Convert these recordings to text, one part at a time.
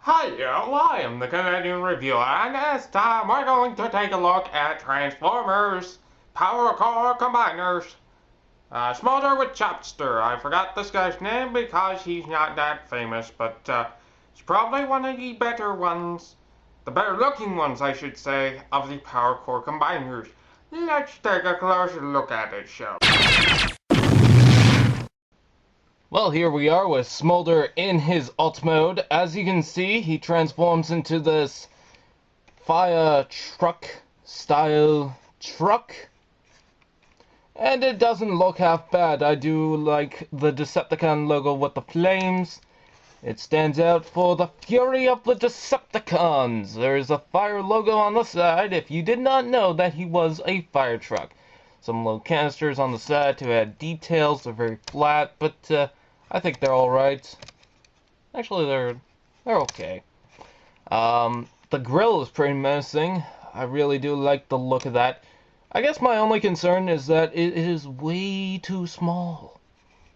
Hiya, I am the Canadian Reviewer, and this time we're going to take a look at Transformers Power Core Combiners. Smolder with Chopster. I forgot this guy's name because he's not that famous, but he's probably one of the better ones, the better looking ones, I should say, of the Power Core Combiners. Let's take a closer look at it, shall we? Well, here we are with Smolder in his alt mode. As you can see, he transforms into this fire truck style truck. And it doesn't look half bad. I do like the Decepticon logo with the flames. It stands out for the fury of the Decepticons. There is a fire logo on the side if you did not know that he was a fire truck. Some little canisters on the side to add details. They're very flat, but I think they're alright. Actually, they're okay. The grill is pretty menacing. I really do like the look of that. I guess my only concern is that it is way too small.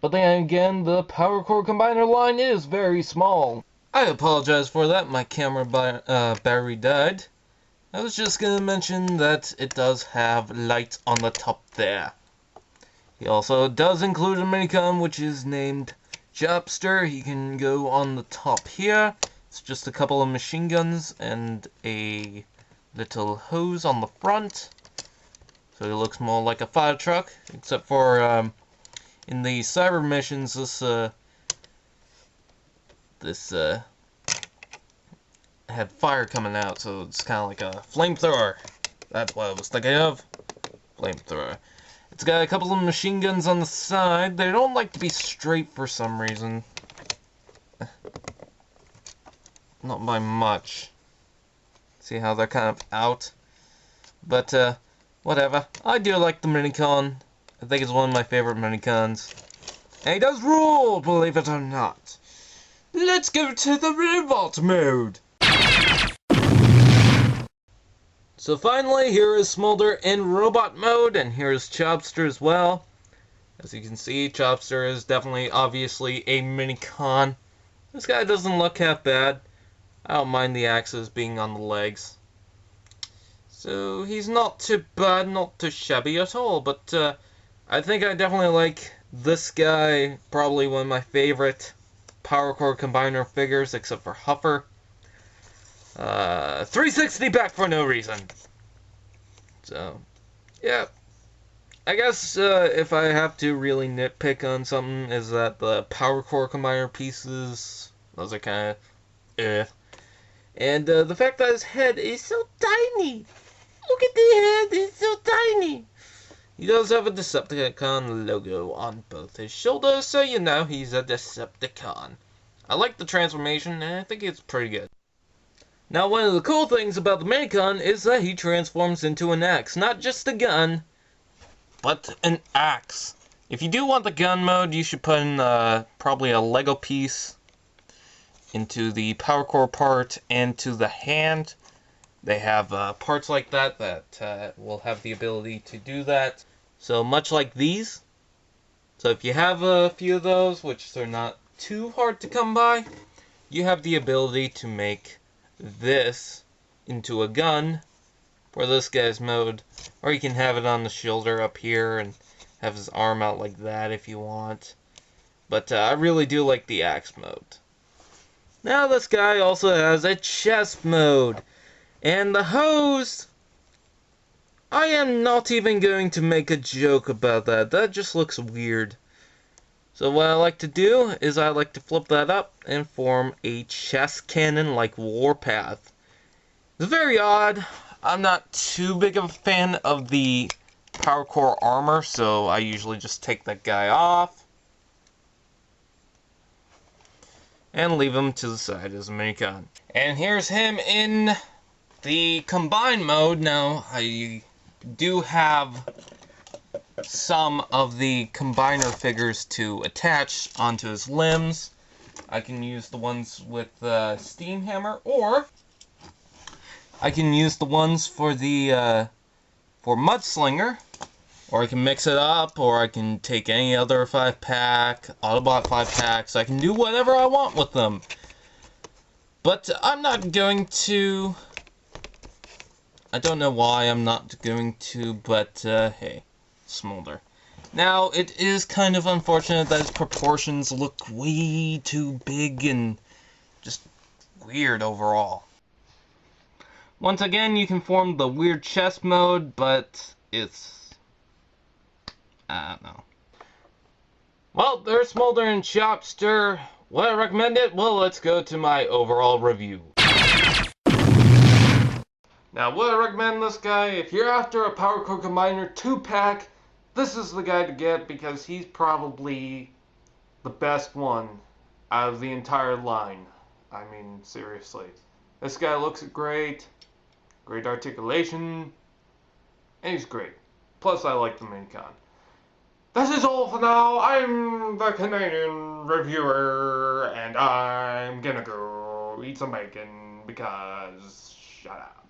But then again, the Power Core Combiner line is very small. I apologize for that. My camera battery died. I was just gonna mention that it does have lights on the top there. He also does include a minicon which is named Chopster. He can go on the top here. It's just a couple of machine guns and a little hose on the front. So he looks more like a fire truck, except for in the cyber missions, this had fire coming out, so it's kind of like a flamethrower. That's what I was thinking of. Flamethrower. It's got a couple of machine guns on the side. They don't like to be straight for some reason. Not by much. See how they're kind of out? But, whatever. I do like the minicon. I think it's one of my favorite minicons. And he does rule, believe it or not. Let's go to the robot mode. So finally, here is Smolder in robot mode, and here is Chopster as well. As you can see, Chopster is definitely, obviously, a minicon. This guy doesn't look half bad. I don't mind the axes being on the legs. So he's not too bad, not too shabby at all, but I think I definitely like this guy, probably one of my favorite Power Core Combiner figures, except for Huffer. 360 back for no reason. So, yeah. I guess if I have to really nitpick on something, is that the Power Core Combiner pieces, those are kind of And the fact that his head is so tiny. Look at the head, it's so tiny. He does have a Decepticon logo on both his shoulders, so you know he's a Decepticon. I like the transformation, and I think it's pretty good. Now, one of the cool things about the minicon is that he transforms into an axe. Not just a gun, but an axe. If you do want the gun mode, you should put in probably a Lego piece into the Power Core part and to the hand. They have parts like that that will have the ability to do that. So much like these. So if you have a few of those, which they're not too hard to come by, you have the ability to make this into a gun for this guy's mode, or you can have it on the shoulder up here and have his arm out like that if you want. But I really do like the axe mode. Now this guy also has a chest mode, and the hose, I am not even going to make a joke about that. That just looks weird. So what I like to do is I like to flip that up and form a chest cannon like Warpath. It's very odd. I'm not too big of a fan of the Power Core armor, so I usually just take that guy off and leave him to the side as a minicon. And here's him in the combine mode. Now, I do have some of the combiner figures to attach onto his limbs. I can use the ones with the steam hammer, or I can use the ones for the for Mudslinger, or I can mix it up, or I can take any other 5-pack, Autobot 5-packs. I can do whatever I want with them. But I'm not going to... I don't know why I'm not going to, but hey, Smolder. Now, it is kind of unfortunate that his proportions look way too big and just weird overall. Once again, you can form the weird chest mode, but it's... I don't know. Well, there's Smolder and Chopster. Would I recommend it? Well, let's go to my overall review. Now, would I recommend this guy? If you're after a Power Core Combiner 2-pack, this is the guy to get because he's probably the best one out of the entire line. I mean, seriously. This guy looks great. Great articulation, and he's great. Plus, I like the minicon. This is all for now. I'm the Canadian reviewer, and I'm gonna go eat some bacon because shut up.